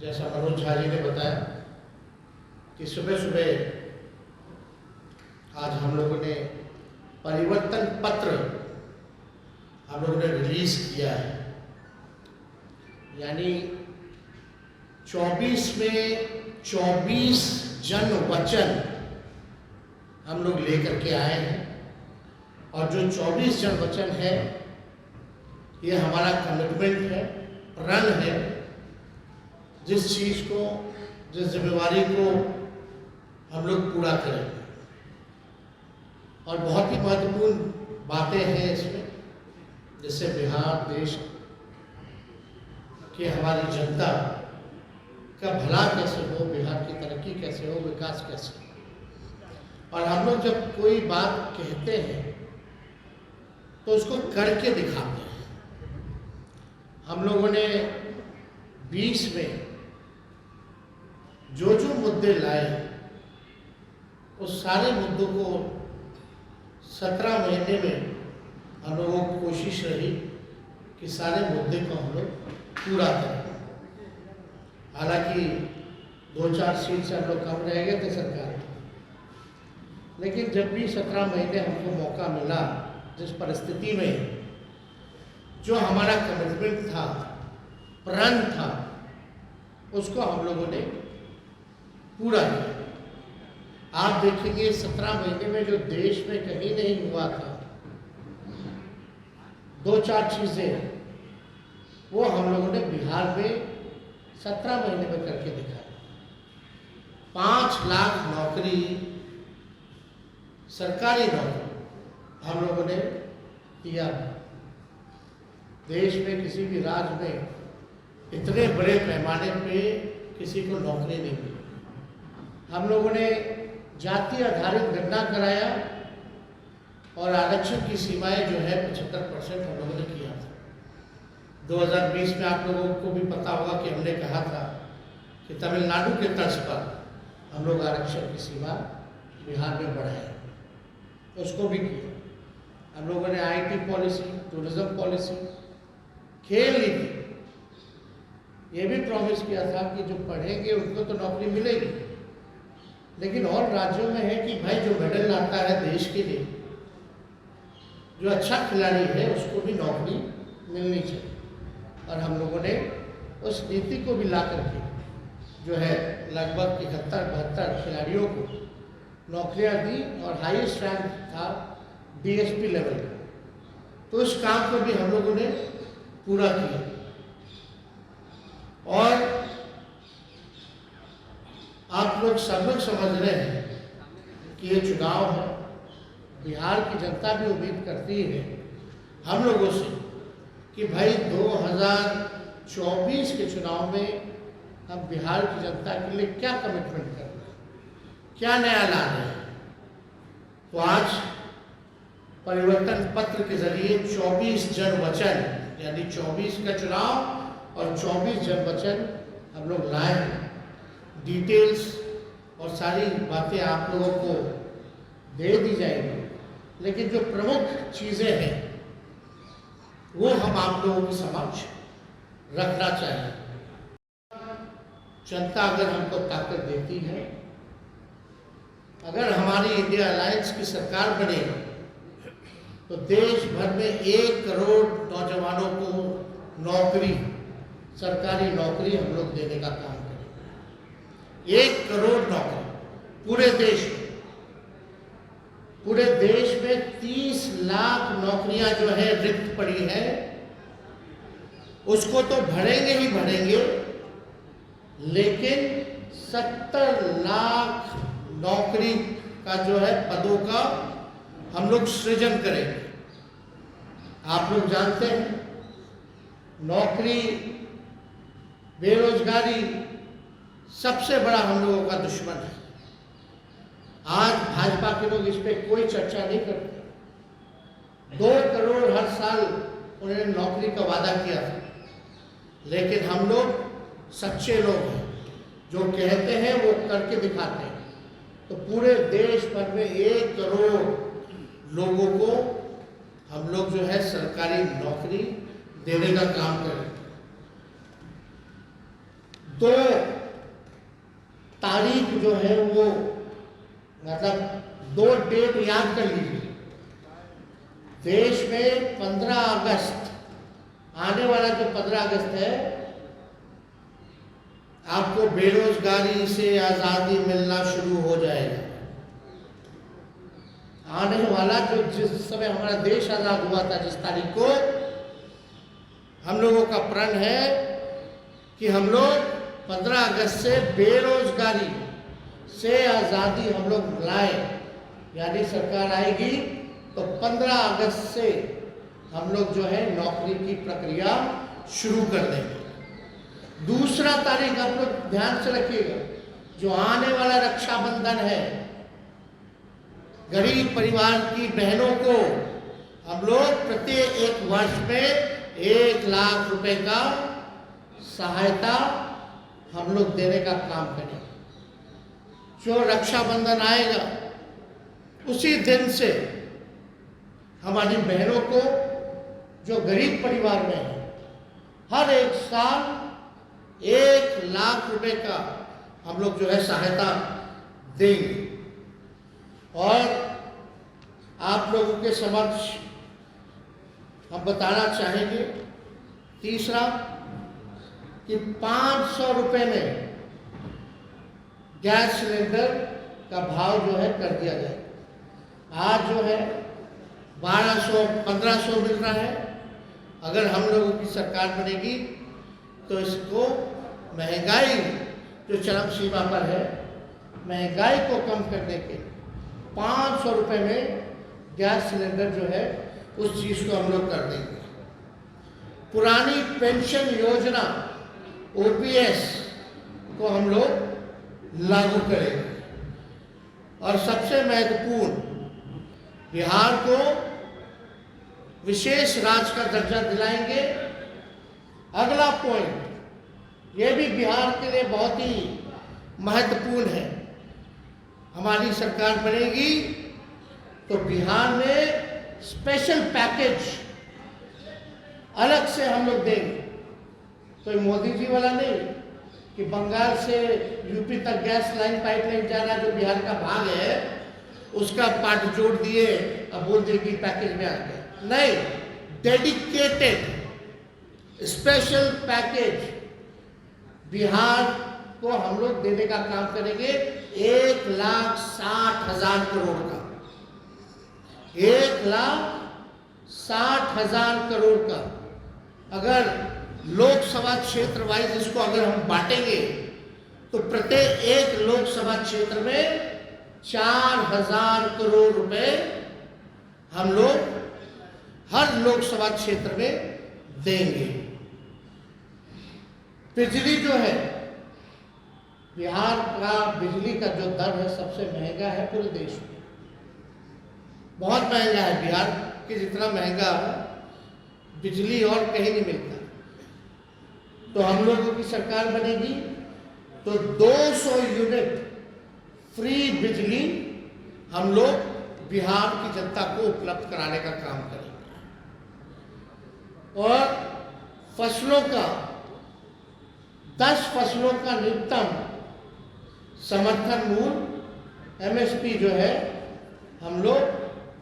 जैसा मनोज झा जी ने बताया कि सुबह सुबह आज हम लोगों ने परिवर्तन पत्र हम लोगों ने रिलीज किया है। यानी 24 में 24 जन वचन हम लोग लेकर के आए हैं और जो 24 जन वचन है ये हमारा कमिटमेंट है, प्रण है, जिस चीज़ को, जिस जिम्मेवारी को हम लोग पूरा करेंगे। और बहुत ही महत्वपूर्ण बातें हैं इसमें, जैसे बिहार देश की हमारी जनता का भला कैसे हो, बिहार की तरक्की कैसे हो, विकास कैसे हो। और हम लोग जब कोई बात कहते हैं तो उसको करके दिखाते हैं। हम लोगों ने 20 में जो जो मुद्दे लाए उस सारे मुद्दों को 17 महीने में हम लोगों को कोशिश रही कि सारे मुद्दे को हम लोग पूरा करें। हालांकि 2-4 सीट से हम लोग कम रह गए थे सरकार, लेकिन जब भी 17 महीने हमको मौका मिला, जिस परिस्थिति में जो हमारा कमिटमेंट था, प्रण था, उसको हम लोगों ने पूरा किया। आप देखेंगे 17 महीने में जो देश में कहीं नहीं हुआ था, 2-4 चीज़ें वो हम लोगों ने बिहार में 17 महीने में करके दिखाया। 5 लाख नौकरी, सरकारी नौकरी हम लोगों ने दिया। देश में किसी भी राज्य में इतने बड़े पैमाने पे किसी को नौकरी नहीं मिली। हम लोगों ने जाति आधारित गणना कराया और आरक्षण की सीमाएं जो है 75% हम लोगों ने किया था। 2020 में आप लोगों को भी पता होगा कि हमने कहा था कि तमिलनाडु के तर्ज पर हम लोग आरक्षण की सीमा बिहार में बढ़ाएं, उसको भी किया। हम लोगों ने IT पॉलिसी, टूरिज्म पॉलिसी, खेल नीति, ये भी प्रॉमिस किया था कि जो पढ़ेंगे उनको तो नौकरी मिलेगी, लेकिन और राज्यों में है कि भाई जो मेडल लाता है देश के लिए, जो अच्छा खिलाड़ी है, उसको भी नौकरी मिलनी चाहिए। और हम लोगों ने उस नीति को भी ला करके जो है लगभग 71-72 खिलाड़ियों को नौकरियां दी और हाईएस्ट रैंक था DSP लेवल का। तो इस काम को भी हम लोगों ने पूरा किया। और आप लोग सब लोग समझ रहे हैं कि ये चुनाव है, बिहार की जनता भी उम्मीद करती है हम लोगों से कि भाई 2024 के चुनाव में हम बिहार की जनता के लिए क्या कमिटमेंट कर रहे हैं, क्या नया ला रहे हैं। तो आज परिवर्तन पत्र के जरिए 24 जन वचन, यानी 24 का चुनाव और 24 जन वचन हम लोग लाए हैं। डिटेल्स और सारी बातें आप लोगों को दे दी जाएंगी, लेकिन जो प्रमुख चीज़ें हैं वो हम आप लोगों के समक्ष रखना चाहिए। जनता अगर हमको ताकत देती है, अगर हमारी इंडिया अलायंस की सरकार बने तो देश भर में 1 करोड़ नौजवानों को नौकरी, सरकारी नौकरी हम लोग देने का काम करेंगे। 1 करोड़ नौकरी पूरे देश में। पूरे देश में 30 लाख नौकरियां जो है रिक्त पड़ी है, उसको तो भरेंगे ही भरेंगे, लेकिन 70 लाख नौकरी का जो है पदों का हम लोग सृजन करेंगे। आप लोग जानते हैं नौकरी, बेरोजगारी सबसे बड़ा हम लोगों का दुश्मन है। आज भाजपा के लोग इस पे कोई चर्चा नहीं करते। 2 करोड़ हर साल उन्होंने नौकरी का वादा किया था, लेकिन हम लोग सच्चे लोग हैं, जो कहते हैं वो करके दिखाते हैं। तो पूरे देश भर में 1 करोड़ लोगों को हम लोग जो है सरकारी नौकरी देने का काम करें। तो तारीख जो है वो मतलब 2 डेट याद कर लीजिए। देश में 15 अगस्त, आने वाला जो 15 अगस्त है, आपको बेरोजगारी से आज़ादी मिलना शुरू हो जाएगा। आने वाला जो जिस समय हमारा देश आज़ाद हुआ था, जिस तारीख को, हम लोगों का प्रण है कि हम लोग 15 अगस्त से बेरोजगारी से आज़ादी हम लोग लाए। यानी सरकार आएगी तो 15 अगस्त से हम लोग जो है नौकरी की प्रक्रिया शुरू कर देंगे। दूसरा तारीख आप लोग ध्यान से रखिएगा, जो आने वाला रक्षाबंधन है, गरीब परिवार की बहनों को हम लोग प्रत्येक 1 वर्ष में 1 लाख रुपए का सहायता हम लोग देने का काम करेंगे। जो रक्षाबंधन आएगा उसी दिन से हमारी बहनों को, जो गरीब परिवार में है, हर 1 साल 1 लाख रुपए का हम लोग जो है सहायता देंगे। और आप लोगों के समक्ष हम बताना चाहेंगे, तीसरा, कि 500 रुपए में गैस सिलेंडर का भाव जो है कर दिया जाए। आज जो है 1200-1500 मिल रहा है। अगर हम लोगों की सरकार बनेगी तो इसको, महंगाई जो चरम सीमा पर है, महंगाई को कम करने के 500 रुपए में गैस सिलेंडर जो है उस चीज़ को हम लोग कर देंगे। पुरानी पेंशन योजना OPS को हम लोग लागू करेंगे। और सबसे महत्वपूर्ण, बिहार को विशेष राज्य का दर्जा दिलाएंगे। अगला पॉइंट, ये भी बिहार के लिए बहुत ही महत्वपूर्ण है। हमारी सरकार बनेगी तो बिहार में स्पेशल पैकेज अलग से हम लोग देंगे। तो मोदी जी वाला नहीं कि बंगाल से यूपी तक गैस लाइन पाइपलाइन जाना जो बिहार का भाग है, उसका पार्ट जोड़ दिए, अब बोल दिए कि पैकेज में आ गया। नहीं, डेडिकेटेड स्पेशल पैकेज बिहार को हम लोग देने का काम करेंगे। 1,60,000 करोड़ का, 1,60,000 करोड़ का। अगर लोकसभा क्षेत्र वाइज इसको अगर हम बांटेंगे तो प्रत्येक एक लोकसभा क्षेत्र में 4,000 करोड़ रुपए हम लोग हर लोकसभा क्षेत्र में देंगे। बिजली जो है, बिहार का बिजली का जो दर है सबसे महंगा है पूरे देश में। बहुत महंगा है, बिहार के जितना महंगा बिजली और कहीं नहीं मिलता। तो हम लोगों की सरकार बनेगी तो 200 यूनिट फ्री बिजली हम लोग बिहार की जनता को उपलब्ध कराने का काम करेंगे। और फसलों का 10 फसलों का न्यूनतम समर्थन मूल्य MSP जो है हम लोग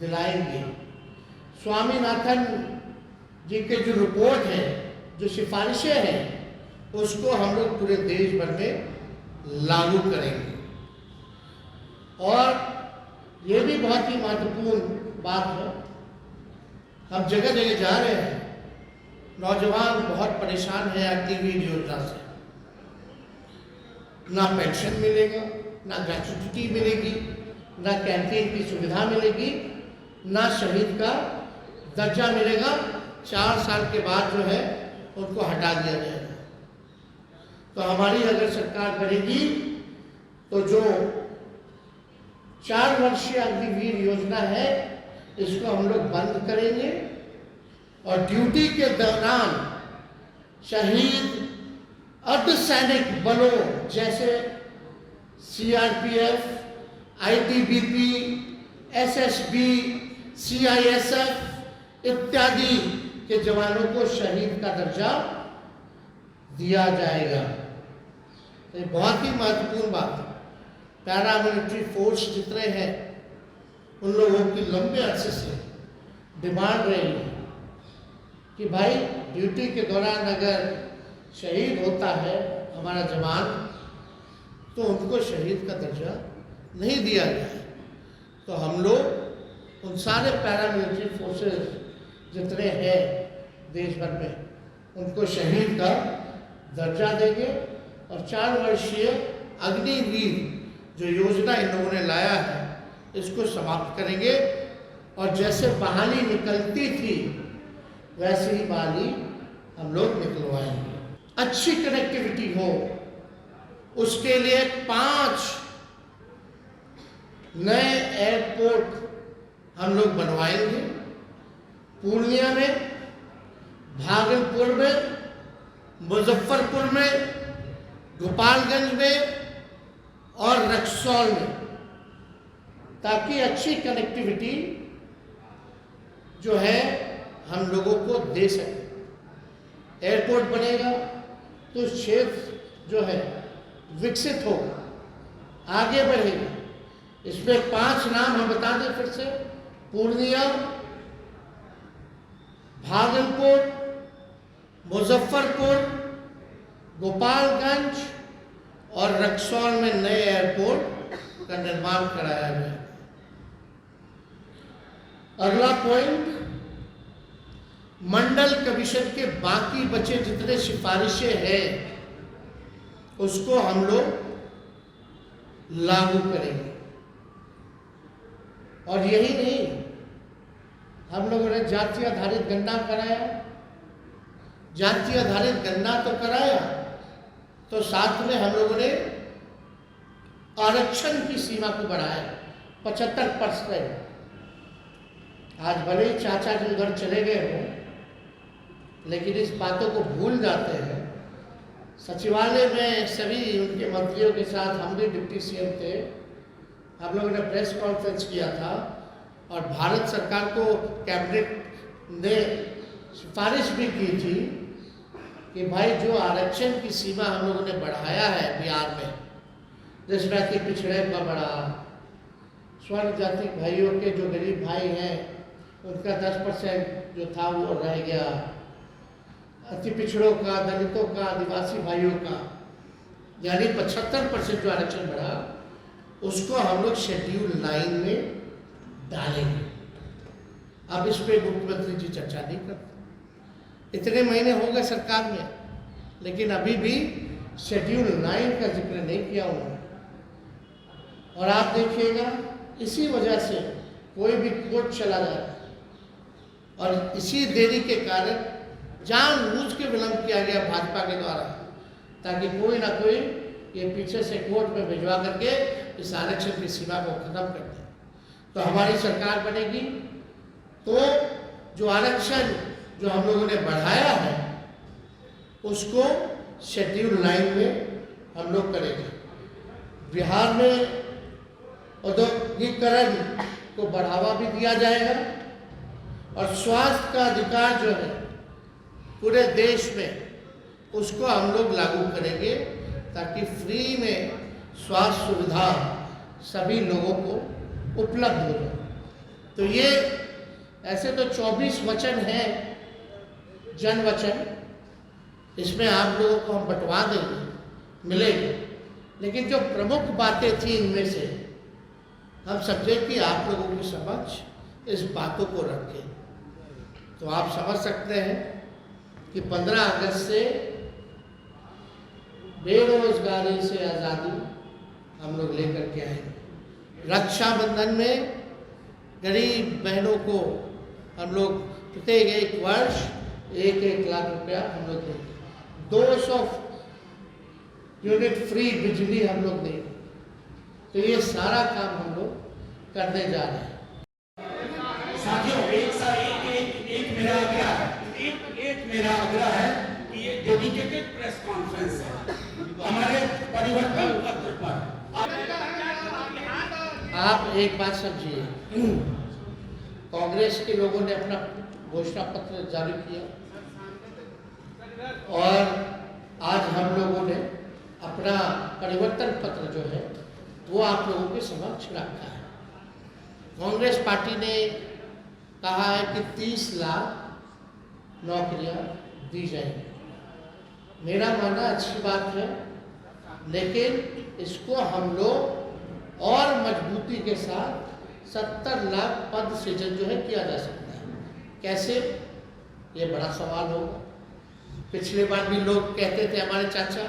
दिलाएंगे। स्वामीनाथन जी के जो रिपोर्ट है, जो सिफारिशें हैं, उसको हम लोग पूरे देश भर में लागू करेंगे। और ये भी बहुत ही महत्वपूर्ण बात है, हम जगह जगह जा रहे हैं, नौजवान बहुत परेशान है एक्टिविटी योजना से। ना पेंशन मिलेगा, ना ग्रेच्युटी मिलेगी, ना कैंटीन की सुविधा मिलेगी, ना शहीद का दर्जा मिलेगा। 4 साल के बाद जो है उनको हटा दिया जाएगा। तो हमारी अगर सरकार करेगी तो जो 4 वर्षीय अग्निवीर योजना है इसको हम लोग बंद करेंगे। और ड्यूटी के दौरान शहीद अर्धसैनिक बलों जैसे CRPF, ITBP, SSB, CISF इत्यादि के जवानों को शहीद का दर्जा दिया जाएगा। ये बहुत ही महत्वपूर्ण बात है। पैरामिलिट्री फोर्स जितने हैं उन लोगों की लंबे अरसे से डिमांड रही है कि भाई ड्यूटी के दौरान अगर शहीद होता है हमारा जवान तो उनको शहीद का दर्जा नहीं दिया जाए। तो हम लोग उन सारे पैरामिलिट्री फोर्सेस जितने हैं देश भर में उनको शहीद का दर्जा देंगे और 4 वर्षीय अग्निवीर जो योजना इन लोगों ने लाया है इसको समाप्त करेंगे और जैसे बहाली निकलती थी वैसे ही बहाली हम लोग निकलवाएंगे। अच्छी कनेक्टिविटी हो उसके लिए 5 नए एयरपोर्ट हम लोग बनवाएंगे। पूर्णिया में, भागलपुर में, मुजफ्फरपुर में, गोपालगंज में और रक्सौल में, ताकि अच्छी कनेक्टिविटी जो है हम लोगों को दे सके। एयरपोर्ट बनेगा तो क्षेत्र जो है विकसित होगा, आगे बढ़ेगा। इसमें 5 नाम हम बता दें फिर से: पूर्णिया, भागलपुर, मुजफ्फरपुर, गोपालगंज और रक्सौल में नए एयरपोर्ट का निर्माण कराया गया। अगला पॉइंट, मंडल कमीशन के बाकी बचे जितने सिफारिशें हैं उसको हम लोग लागू करेंगे। और यही नहीं, हम लोगों ने जाति आधारित गणना कराया। जाति आधारित गणना तो कराया, तो साथ में हम लोगों ने आरक्षण की सीमा को बढ़ाया 75%। आज भले ही चाचा जी उधर चले गए हों, लेकिन इस बातों को भूल जाते हैं। सचिवालय में सभी उनके मंत्रियों के साथ, हम भी डिप्टी सीएम थे, हम लोगों ने प्रेस कॉन्फ्रेंस किया था और भारत सरकार को कैबिनेट ने सिफारिश भी की थी कि भाई जो आरक्षण की सीमा हम लोगों ने बढ़ाया है बिहार में, जिसमें कि पिछड़े का बढ़ा, स्वर्ण जाति भाइयों के जो गरीब भाई हैं उनका 10% जो था वो रह गया, अति पिछड़ों का, दलितों का, आदिवासी भाइयों का यानी 75% जो आरक्षण बढ़ा उसको हम लोग शेड्यूल 9 में डालेंगे। अब इस पर मुख्यमंत्री जी चर्चा नहीं करते। इतने महीने हो गए सरकार में, लेकिन अभी भी शेड्यूल 9 का जिक्र नहीं किया उन्होंने। और आप देखिएगा इसी वजह से कोई भी कोर्ट चला जाए और इसी देरी के कारण जानबूझ के विलंब किया गया भाजपा के द्वारा, ताकि कोई ना कोई ये पीछे से कोर्ट में भिजवा करके इस आरक्षण की सीमा को खत्म कर दे। तो हमारी सरकार बनेगी तो जो आरक्षण जो हम लोगों ने बढ़ाया है उसको शेड्यूल 9 में हम लोग करेंगे। बिहार में औद्योगिकरण को बढ़ावा भी दिया जाएगा और स्वास्थ्य का अधिकार जो है पूरे देश में उसको हम लोग लागू करेंगे, ताकि फ्री में स्वास्थ्य सुविधा सभी लोगों को उपलब्ध हो जाए। तो ये ऐसे तो 24 वचन हैं, जन वचन, इसमें आप लोगों को हम बंटवा देंगे, मिलेंगे। लेकिन जो प्रमुख बातें थी इनमें से हम समझे कि आप लोगों की समझ इस बातों को रखें। तो आप समझ सकते हैं कि 15 अगस्त से बेरोजगारी से आज़ादी हम लोग लेकर के आएंगे। रक्षाबंधन में गरीब बहनों को हम लोग प्रत्येक 1 वर्ष 1-1 लाख रुपया हम लोग देंगे। 200 यूनिट फ्री बिजली हम लोग देंगे। तो ये सारा काम हम लोग करने जा रहे हैं। साथियों, एक मेरा आग्रह है कि ये डेडिकेटेड प्रेस कॉन्फ्रेंस है हमारे परिवर्तन पत्र पर। आप एक बात समझिए, कांग्रेस के लोगों ने अपना घोषणा पत्र जारी किया और आज हम लोगों ने अपना परिवर्तन पत्र जो है वो आप लोगों के समक्ष रखा है। कांग्रेस पार्टी ने कहा है कि 30 लाख नौकरियां दी जाएंगी। मेरा मानना अच्छी बात है, लेकिन इसको हम लोग और मजबूती के साथ 70 लाख पद सृजन जो है किया जा सकता है। कैसे, ये बड़ा सवाल होगा। पिछले बार भी लोग कहते थे, हमारे चाचा,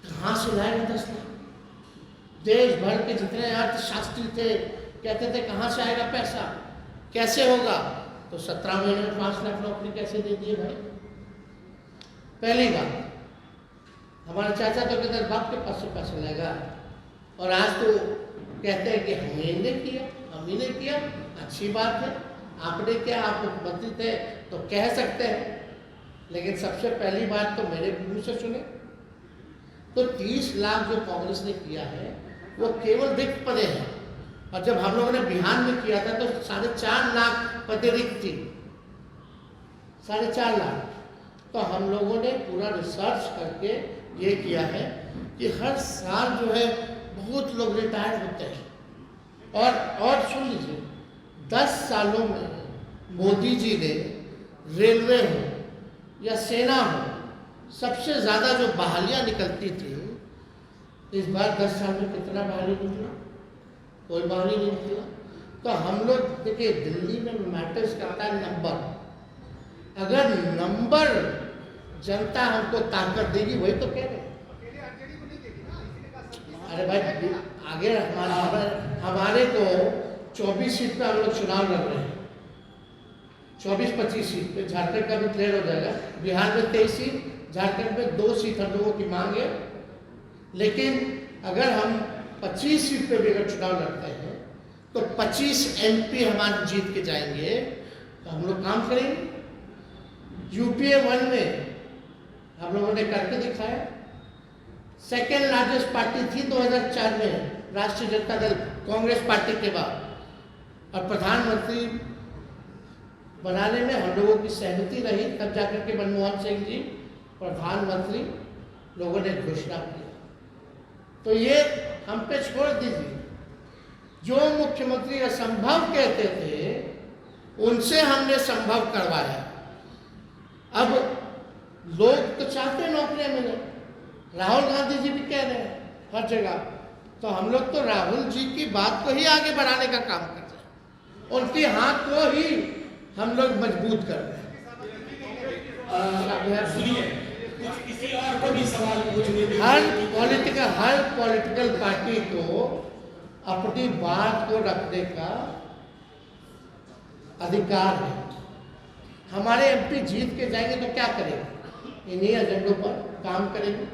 कहाँ से लाएगा 10 लाख? देश भर के जितने अर्थशास्त्री थे कहते थे कहाँ से आएगा पैसा, कैसे होगा? तो 17 महीने में 5 लाख नौकरी कैसे दे दिए भाई? पहली बात, हमारे चाचा तो कहते बाप के पास से पैसा लेगा, और आज तो कहते हैं कि हमने किया, हम ही ने किया। अच्छी बात है, आपने क्या, आप मुख्यमंत्री थे तो कह सकते हैं, लेकिन सबसे पहली बात तो मेरे मुंह से सुने। तो 30 लाख जो कांग्रेस ने किया है वो केवल रिक्त पदे हैं, और जब हम लोगों ने बिहार में किया था तो 4.5 लाख पदे रिक्त थी, 4.5 लाख। तो हम लोगों ने पूरा रिसर्च करके ये किया है कि हर साल जो है बहुत लोग रिटायर होते हैं। और सुन लीजिए, 10 सालों में मोदी जी ने रेलवे हो या सेना हो, सबसे ज़्यादा जो बहालियाँ निकलती थी, इस बार 10 साल में कितना बहाली निकला? कोई बहाली नहीं निकला। तो हम लोग देखिए, दिल्ली में मैटर्स करता है नंबर। अगर नंबर जनता हमको ताकत देगी, वही तो कह रहे हैं। अरे भाई, आगे हमारे को 24 सीट पे हम लोग चुनाव लड़ रहे हैं, 24-25 सीट पे। झारखंड का भी क्लियर हो जाएगा। बिहार में 23 सीट, झारखंड में 2 सीट हम लोगों की मांग है। लेकिन अगर हम 25 सीट पे भी अगर चुनाव लड़ते हैं तो 25 MP हमारे जीत के जाएंगे, तो हम लोग काम करेंगे। UPA 1 में हम लोगों ने करके दिखाया। सेकेंड लार्जेस्ट पार्टी थी 2004 में राष्ट्रीय जनता दल, कांग्रेस पार्टी के बाद, और प्रधानमंत्री बनाने में हम लोगों की सहमति रही, तब जाकर के मनमोहन सिंह जी प्रधानमंत्री लोगों ने घोषणा की। तो ये हम पे छोड़ दीजिए, जो मुख्यमंत्री असंभव कहते थे उनसे हमने संभव करवाया। अब लोग तो चाहते हैं नौकरियां मिले, राहुल गांधी जी भी कह रहे हैं हर जगह। तो हम लोग तो राहुल जी की बात को ही आगे बढ़ाने का काम कर रहे हैं, उनके हाथ को ही हम लोग मजबूत कर रहे हैं। सुनिए, कुछ किसी और को भी सवाल पूछने दीजिए। हर पॉलिटिकल पार्टी को अपनी बात को रखने का अधिकार है। हमारे MP जीत के जाएंगे तो क्या करेंगे? इन्हीं एजेंडों पर काम करेंगे।